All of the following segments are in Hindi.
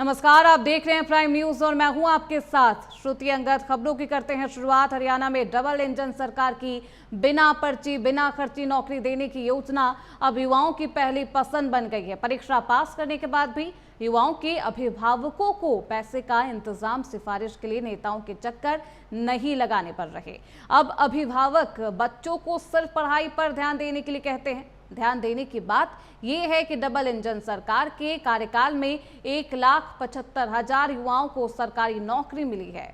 नमस्कार, आप देख रहे हैं प्राइम न्यूज और मैं हूं आपके साथ श्रुति अंगद। खबरों की करते हैं शुरुआत। हरियाणा में डबल इंजन सरकार की बिना पर्ची बिना खर्ची नौकरी देने की योजना अब युवाओं की पहली पसंद बन गई है। परीक्षा पास करने के बाद भी युवाओं के अभिभावकों को पैसे का इंतजाम सिफारिश के लिए नेताओं के चक्कर नहीं लगाने पड़ रहे। अब अभिभावक बच्चों को सिर्फ पढ़ाई पर ध्यान देने के लिए कहते हैं। ध्यान देने की बात यह है कि डबल इंजन सरकार के कार्यकाल में 1,75,000 युवाओं को सरकारी नौकरी मिली है।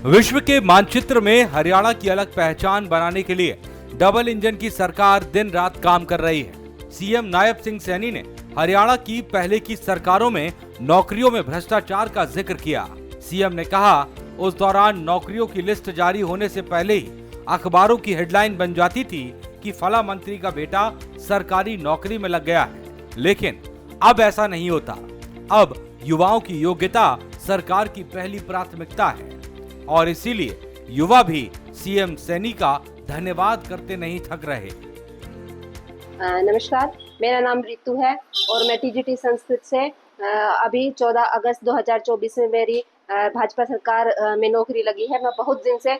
विश्व के मानचित्र में हरियाणा की अलग पहचान बनाने के लिए डबल इंजन की सरकार दिन रात काम कर रही है। सीएम नायब सिंह सैनी ने हरियाणा की पहले की सरकारों में नौकरियों में भ्रष्टाचार का जिक्र किया। सीएम ने कहा, उस दौरान नौकरियों की लिस्ट जारी होने से पहले ही अखबारों की हेडलाइन बन जाती थी कि फला मंत्री का बेटा सरकारी नौकरी में लग गया है। लेकिन अब ऐसा नहीं होता। अब युवाओं की योग्यता सरकार की पहली प्राथमिकता है और इसीलिए युवा भी सीएम सैनी का धन्यवाद करते नहीं थक रहे। नमस्कार, मेरा नाम रितु है और मैं टीजीटी संस्कृत से अभी 14 अगस्त 2024 में मेरी भाजपा सरकार में नौकरी लगी है। मैं बहुत दिन से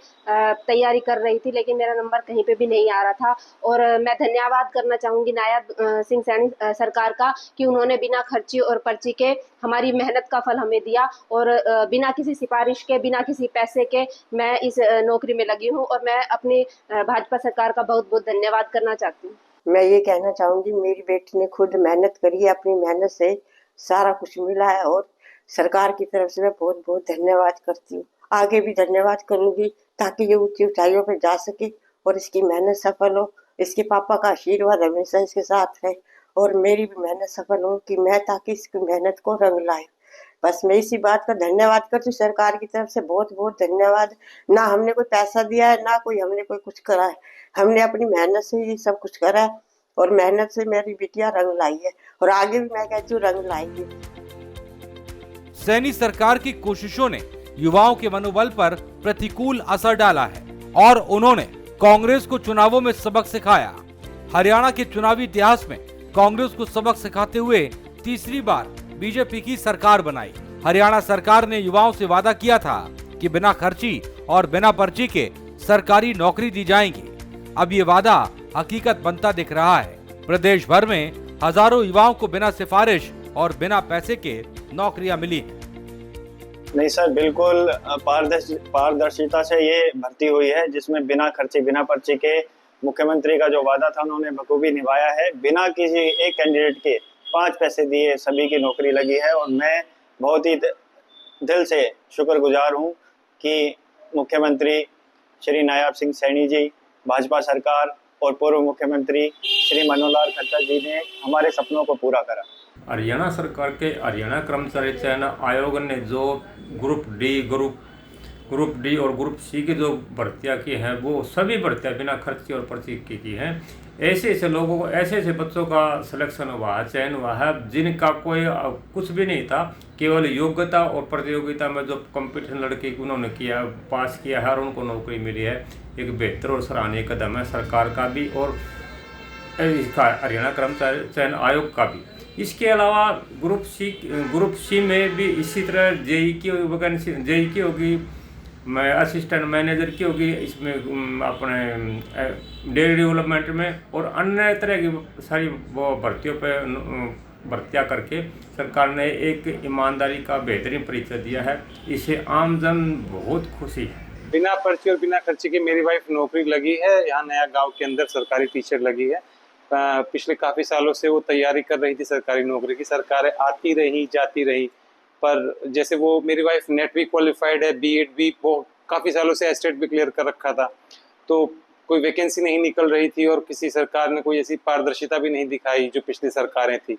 तैयारी कर रही थी लेकिन मेरा नंबर कहीं पे भी नहीं आ रहा था और मैं धन्यवाद करना चाहूँगी नायब सिंह सैनी सरकार का कि उन्होंने बिना खर्ची और पर्ची के हमारी मेहनत का फल हमें दिया और बिना किसी सिफारिश के बिना किसी पैसे के मैं इस नौकरी में लगी हूँ और मैं अपनी भाजपा सरकार का बहुत बहुत धन्यवाद करना चाहती हूँ। मैं ये कहना चाहूँगी, मेरी बेटी ने खुद मेहनत करी है, अपनी मेहनत से सारा कुछ मिला है और सरकार की तरफ से मैं बहुत बहुत धन्यवाद करती हूँ। आगे भी धन्यवाद करूँगी ताकि ये ऊंची ऊंचाइयों पे जा सके और इसकी मेहनत सफल हो। इसके पापा का आशीर्वाद हमेशा इसके साथ है और मेरी भी मेहनत सफल हो कि मैं ताकि इसकी मेहनत को रंग लाए। बस मैं इसी बात का धन्यवाद करती हूँ। सरकार की तरफ से बहुत बहुत धन्यवाद। ना हमने कोई पैसा दिया है, ना कोई हमने कोई कुछ करा है। हमने अपनी मेहनत से ये सब कुछ करा है और मेहनत से मेरी बिटिया रंग लाई है और आगे भी मैं कहती हूँ रंग लाएगी। सैनी सरकार की कोशिशों ने युवाओं के मनोबल पर प्रतिकूल असर डाला है और उन्होंने कांग्रेस को चुनावों में सबक सिखाया। हरियाणा के चुनावी इतिहास में कांग्रेस को सबक सिखाते हुए तीसरी बार बीजेपी की सरकार बनाई। हरियाणा सरकार ने युवाओं से वादा किया था कि बिना खर्ची और बिना पर्ची के सरकारी नौकरी दी जाएगी। अब ये वादा हकीकत बनता दिख रहा है। प्रदेश भर में हजारों युवाओं को बिना सिफारिश और बिना पैसे के नौकरियां मिली हैं। नहीं सर, बिल्कुल पारदर्शिता से ये भर्ती हुई है जिसमें बिना खर्चे बिना पर्ची के मुख्यमंत्री का जो वादा था उन्होंने बखूबी निभाया है। बिना किसी एक कैंडिडेट के 5 पैसे दिए सभी की नौकरी लगी है और मैं बहुत ही दिल से शुक्रगुजार हूँ कि मुख्यमंत्री श्री नायब सिंह सैनी जी, भाजपा सरकार और पूर्व मुख्यमंत्री श्री मनोहर लाल खट्टर जी ने हमारे सपनों को पूरा करा। हरियाणा सरकार के हरियाणा कर्मचारी चयन आयोग ने जो ग्रुप डी और ग्रुप सी की जो भर्तियां की हैं वो सभी भर्तियां बिना खर्ची और पर्ची की हैं। ऐसे ऐसे लोगों को, ऐसे ऐसे बच्चों का सिलेक्शन हुआ है, चयन हुआ है जिनका कोई कुछ भी नहीं था। केवल योग्यता और प्रतियोगिता में जो कंपटीशन लड़के उन्होंने किया, पास किया है और उनको नौकरी मिली है। एक बेहतर और सराहनीय कदम है सरकार का भी और इसका हरियाणा कर्मचारी चयन आयोग का भी। इसके अलावा ग्रुप सी में भी इसी तरह जेई की वैकेंसी, जेई की होगी, मैं असिस्टेंट मैनेजर की होगी, इसमें अपने डेयरी डेवलपमेंट में और अन्य तरह की सारी वो भर्तियाँ करके सरकार ने एक ईमानदारी का बेहतरीन परिचय दिया है। इसे आमजन बहुत खुशी है। बिना पर्ची और बिना खर्चे की मेरी वाइफ नौकरी लगी है। यहाँ नया गांव के अंदर सरकारी टीचर लगी है। पिछले काफ़ी सालों से वो तैयारी कर रही थी सरकारी नौकरी की। सरकारें आती रही जाती रही पर जैसे वो मेरी वाइफ नेट भी क्वालिफाइड है, बीएड भी, वो काफ़ी सालों से एस्टेट भी क्लियर कर रखा था, तो कोई वैकेंसी नहीं निकल रही थी और किसी सरकार ने कोई ऐसी पारदर्शिता भी नहीं दिखाई जो पिछली सरकारें थी।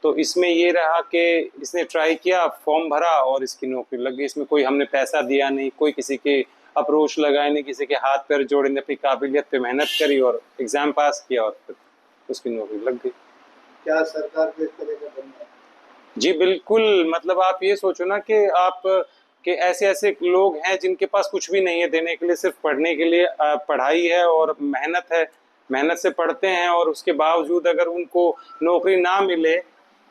तो इसमें ये रहा कि इसने ट्राई किया, फॉर्म भरा और इसकी नौकरी लग गई। इसमें कोई हमने पैसा दिया नहीं, कोई किसी के अप्रोच लगाए नहीं, किसी के हाथ पैर जोड़े नहीं, अपनी काबिलियत पे मेहनत करी और एग्ज़ाम पास किया और फिर उसकी नौकरी लग गई। क्या सरकार को इस तरह का बनना है? जी बिल्कुल, मतलब आप ये सोचो ना कि आप कि ऐसे ऐसे लोग हैं जिनके पास कुछ भी नहीं है देने के लिए, सिर्फ पढ़ने के लिए पढ़ाई है और मेहनत है, मेहनत से पढ़ते हैं और उसके बावजूद अगर उनको नौकरी ना मिले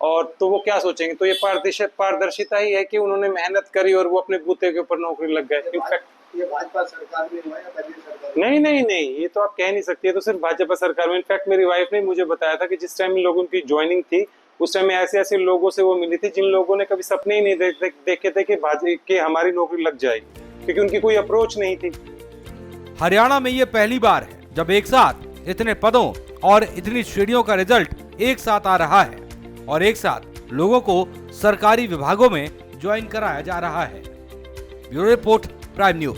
और तो वो क्या सोचेंगे? तो ये पारदर्शिता ही है कि उन्होंने मेहनत करी और वो अपने बूते के ऊपर नौकरी लग गए। इनफैक्ट ये भाजपा सरकार में हुआ या पहले सरकार में? नहीं, ये तो आप कह नहीं सकती है, तो सिर्फ भाजपा सरकार में। इनफैक्ट मेरी वाइफ ने मुझे बताया था कि जिस टाइम लोगों की ज्वाइनिंग थी उस टाइम ऐसे लोगों से वो मिली थी जिन लोगों ने कभी सपने ही नहीं देखे थे कि हमारी नौकरी लग जाएगी, क्योंकि उनकी कोई अप्रोच नहीं थी। हरियाणा में ये पहली बार है जब एक साथ इतने पदों और इतनी श्रेणियों का रिजल्ट एक साथ आ रहा है और एक साथ लोगों को सरकारी विभागों में ज्वाइन कराया जा रहा है। Bureau report, prime news.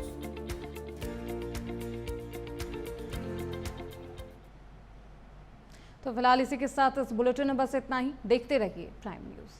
तो फिलहाल इसी के साथ इस बुलेटिन में बस इतना ही। देखते रहिए प्राइम न्यूज।